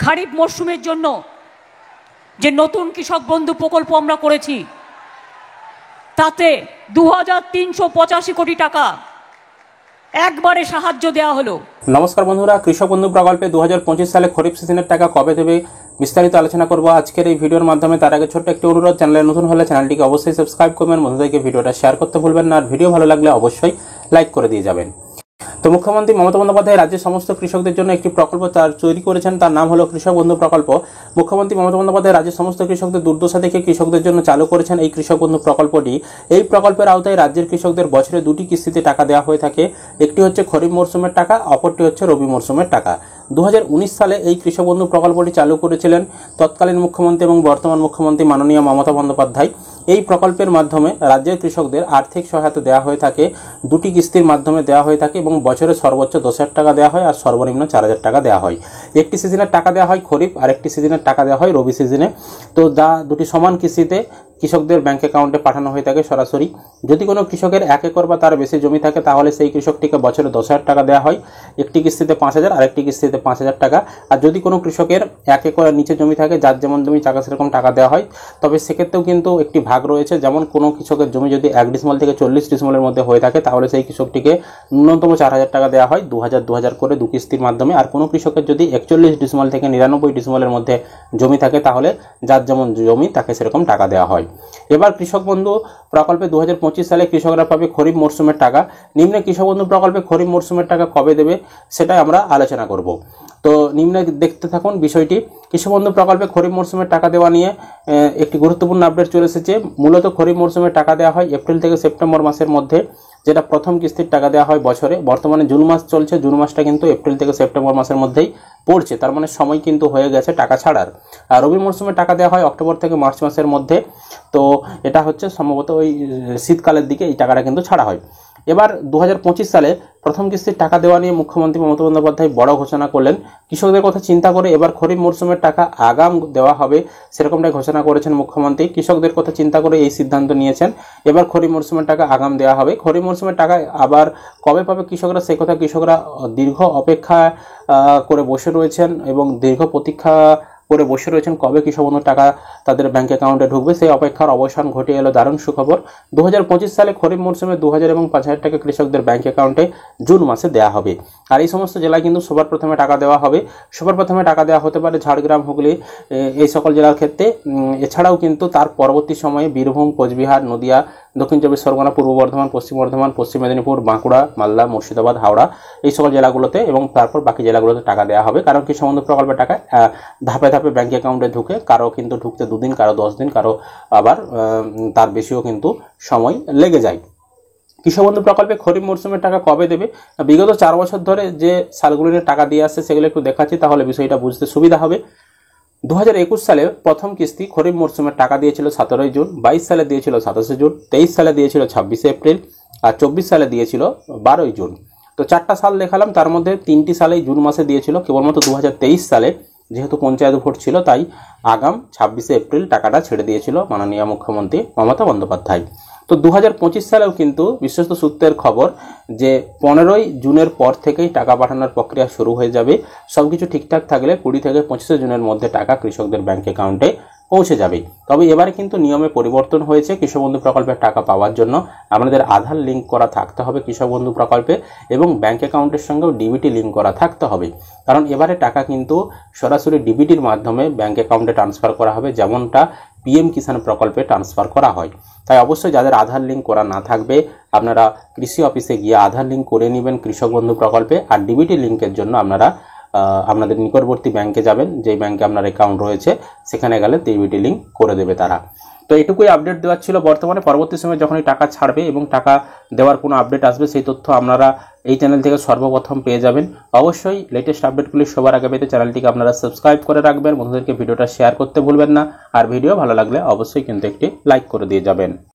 খারিফ মরশুমের জন্য যে নতুন কৃষক বন্ধু প্রকল্প আমরা করেছি তাতে 2385 কোটি টাকা একবারে সাহায্য দেওয়া হলো। নমস্কার বন্ধুরা, কৃষক বন্ধু প্রকল্পে 2025 সালে খরিফ সিজনের টাকা কবে দেবে বিস্তারিত আলোচনা করব আজকের এই ভিডিওর মাধ্যমে। তার আগে ছোট্ট একটি অনুরোধ, চ্যানেলে নতুন হলে চ্যানেলটিকে অবশ্যই সাবস্ক্রাইব করবেন, বন্ধুদেরকে ভিডিওটা শেয়ার করতে ভুলবেন না, আর ভিডিও ভালো লাগলে অবশ্যই লাইক করে দিয়ে যাবেন। তো মুখ্যমন্ত্রী মমতা বন্দ্যোপাধ্যায় রাজ্যের সমস্ত কৃষকদের জন্য একটি প্রকল্প তৈরি করেছেন, তার নাম হলো কৃষক বন্ধু প্রকল্প। মুখ্যমন্ত্রী মমতা বন্দ্যোপাধ্যায় রাজ্যের সমস্ত কৃষকদের দুর্দশা দেখে কৃষকদের জন্য চালু করেছেন এই কৃষক বন্ধু প্রকল্পটি। এই প্রকল্পের আওতায় রাজ্যের কৃষকদের বছরে দুটি কিস্তিতে টাকা দেওয়া হয়ে থাকে। একটি হচ্ছে খরিফ মরশুমের টাকা, অপরটি হচ্ছে রবি মরশুমের টাকা। 2019 সালে এই কৃষক বন্ধু প্রকল্পটি চালু করেছিলেন তৎকালীন মুখ্যমন্ত্রী এবং বর্তমান মুখ্যমন্ত্রী মাননীয় মমতা বন্দ্যোপাধ্যায়। এই প্রকল্পের মাধ্যমে রাজ্যের কৃষকদের আর্থিক সহায়তা দেওয়া হয়ে থাকে, দুটি কিস্তির মাধ্যমে দেওয়া হয়ে থাকে এবং বছরে সর্বোচ্চ 10,000 টাকা দেওয়া হয় আর সর্বনিম্ন 4,000 টাকা দেওয়া হয়। একটি সিজনের টাকা দেওয়া হয় খরিফ আর একটি সিজনের টাকা দেওয়া হয় রবি সিজনে। তো দুটি সমান কিস্তিতে কৃষকদের ব্যাংক অ্যাকাউন্টে পাঠানো হয়ে থাকে সরাসরি। যদি কোনো কৃষকের 1 একর বা তার বেশি জমি থাকে তাহলে সেই কৃষকটিকে বছরে 10,000 টাকা দেওয়া হয়, একটি কিস্তিতে 5,000 আর একটি কিস্তিতে 5,000 টাকা। আর যদি কোনো কৃষকের 1 একরের নিচে জমি থাকে, যার যেমন জমি টাকা সেরকম টাকা দেওয়া হয়। তবে সেক্ষেত্রেও কিন্তু একটি ভাগ রয়েছে, যেমন কোনো কৃষকের জমি যদি 1 ডিসিমাল থেকে 40 ডিসিমালের মধ্যে হয়ে থাকে তাহলে সেই কৃষকটিকে ন্যূনতম 4,000 টাকা দেওয়া হয় 2,000 করে দু কিস্তির মাধ্যমে। আর কোনো কৃষকের যদি 41 ডিসিমাল থেকে 99 ডিসিমালের মধ্যে জমি থাকে তাহলে যার যেমন জমি তাকে সেরকম টাকা দেওয়া হয়। এবার কৃষক বন্ধু প্রকল্পে 2025 সালে কৃষকরা পাবে খরিফ মরশুমের টাকা। নিম্নে কৃষক বন্ধু প্রকল্পে খরিফ মরশুমের টাকা কবে দেবে সেটাই আমরা আলোচনা করব। তো নিম্নে দেখতে থাকুন বিষয়টি। কৃষক বন্ধু প্রকল্পে খরিফ মরশুমের টাকা দেওয়া নিয়ে একটি গুরুত্বপূর্ণ আপডেট চলে এসেছে। মূলত খরিফ মরশুমের টাকা দেওয়া হয় এপ্রিল থেকে সেপ্টেম্বর মাসের মধ্যে, যেটা প্রথম কিস্তির টাকা দেওয়া হয় বছরে। বর্তমানে জুন মাস চলছে, জুন মাসটা কিন্তু এপ্রিল থেকে সেপ্টেম্বর মাসের মধ্যেই পড়ছে, তার মানে সময় কিন্তু হয়ে গেছে টাকা ছাড়ার। আর রবি মরশুমে টাকা দেওয়া হয় অক্টোবর থেকে মার্চ মাসের মধ্যে। তো এটা হচ্ছে সম্ভবত ওই শীতকালের দিকে এই টাকাটা কিন্তু ছাড়া হয়। এবার 2025 সালে প্রথম কিস্তির টাকা দেওয়া নিয়ে মুখ্যমন্ত্রী মমতা বন্দ্যোপাধ্যায় বড় ঘোষণা করলেন। কৃষকদের কথা চিন্তা করে এবার খরিফ মরশুমের টাকা আগাম দেওয়া হবে সেরকমটাই ঘোষণা করেছেন মুখ্যমন্ত্রী। কৃষকদের কথা চিন্তা করে এই সিদ্ধান্ত নিয়েছেন, এবার খরিফ মরশুমের টাকা আগাম দেওয়া হবে। খরিফ মরশুমের টাকা আবার কবে পাবে কৃষকরা সেই কথা কৃষকরা দীর্ঘ অপেক্ষা করে বসে রয়েছেন এবং দীর্ঘ প্রতীক্ষা করে বসে রয়েছেন কবে কৃষক বন্ধুর টাকা তাদের ব্যাংক অ্যাকাউন্টে ঢুকবে। সেই অপেক্ষার অবসান ঘটে এলো দারুণ সুখবর। 2025 সালে খরিফ মরশুমে 2,000 এবং 5,000 টাকা কৃষকদের ব্যাংক অ্যাকাউন্টে জুন মাসে দেওয়া হবে। আর এই সমস্ত জেলায় কিন্তু সবার প্রথমে টাকা দেওয়া হবে। সবার প্রথমে টাকা দেওয়া হতে পারে ঝাড়গ্রাম, হুগলি, এই সকল জেলার ক্ষেত্রে। এছাড়াও কিন্তু তার পরবর্তী সময়ে বীরভূম, কোচবিহার, নদিয়া, দক্ষিণ চব্বিশ পরগনা, পূর্ব বর্ধমান, পশ্চিম বর্ধমান, পশ্চিম মেদিনীপুর, বাঁকুড়া, মালদা, মুর্শিদাবাদ, হাওড়া, এই সকল জেলাগুলোতে এবং তারপর বাকি জেলাগুলোতে টাকা দেওয়া হবে। কারণ কৃষক বন্ধু প্রকল্পের টাকা ধাপে ধাপে ব্যাংক অ্যাকাউন্টে ঢুকে, কারো কিন্তু ঢুকতে 2 দিন, কারো 10 দিন, কারো আবার তার বেশিও কিন্তু সময় লেগে যায়। কৃষক বন্ধু প্রকল্পে খরিফ মরশুমের টাকা কবে দেবে? বিগত 4 বছর ধরে যে সালগুলো নিয়ে টাকা দিয়ে আসছে সেগুলো একটু দেখাচ্ছি, তাহলে বিষয়টা বুঝতে সুবিধা হবে। 2021 সালে প্রথম কিস্তি খরিফ মরশুমের টাকা দিয়েছিল 17 জুন, 22 সালে দিয়েছিল 27 জুন, 23 সালে দিয়েছিল 26 এপ্রিল আর 24 সালে দিয়েছিল 12 জুন। তো 4টা সাল দেখালাম, তার মধ্যে 3টি সালেই জুন মাসে দিয়েছিল। কেবলমাত্র 2023 সালে যেহেতু পঞ্চায়েত ভোট ছিল তাই আগাম 26 এপ্রিল টাকাটা ছেড়ে দিয়েছিল মাননীয় মুখ্যমন্ত্রী মমতা বন্দ্যোপাধ্যায়। তো 2025 সালেও কিন্তু বিশ্বস্ত সূত্রের খবর যে 15 জুনের পর থেকেই টাকা পাঠানোর প্রক্রিয়া শুরু হয়ে যাবে। সবকিছু ঠিকঠাক থাকলে 20 থেকে 25 জুনের মধ্যে টাকা কৃষকদের ব্যাংক অ্যাকাউন্টে পৌঁছে যাবে। তবে এবারে কিন্তু নিয়মে পরিবর্তন হয়েছে। কৃষক বন্ধু প্রকল্পের টাকা পাওয়ার জন্য আপনাদের আধার লিঙ্ক করা থাকতে হবে কৃষক বন্ধু প্রকল্পে, এবং ব্যাংক অ্যাকাউন্টের সঙ্গেও ডিবিটি লিঙ্ক করা থাকতে হবে। কারণ এবারে টাকা কিন্তু সরাসরি ডিবিটির মাধ্যমে ব্যাংক অ্যাকাউন্টে ট্রান্সফার করা হবে, যেমনটা পিএম কিষাণ প্রকল্পে ট্রান্সফার করা হয়। তাই অবশ্যই যাদের আধার লিঙ্ক করা না থাকবে আপনারা কৃষি অফিসে গিয়ে আধার লিঙ্ক করে নেবেন কৃষক বন্ধু প্রকল্পে। আর ডিবিটি লিঙ্কের জন্য আপনারা আপনাদের নিকটবর্তী ব্যাংকে যাবেন, যেই ব্যাংকে আপনার অ্যাকাউন্ট রয়েছে সেখানে গেলে ডিবিটি লিঙ্ক করে দেবে তারা। তো এটুকুই আপডেট দেওয়ার ছিল। বর্তমানে পরবর্তী সময়ে যখনই টাকা ছাড়বে এবং টাকা দেওয়ার কোনো আপডেট আসবে সেই তথ্য আপনারা এই চ্যানেল থেকে সর্বপ্রথম পেয়ে যাবেন। অবশ্যই লেটেস্ট আপডেটগুলি সবার আগে পেতে চ্যানেলটিকে আপনারা সাবস্ক্রাইব করে রাখবেন, বন্ধুদেরকে ভিডিওটা শেয়ার করতে ভুলবেন না। আর ভিডিও ভালো লাগলে অবশ্যই কিন্তু একটি লাইক করে দিয়ে যাবেন।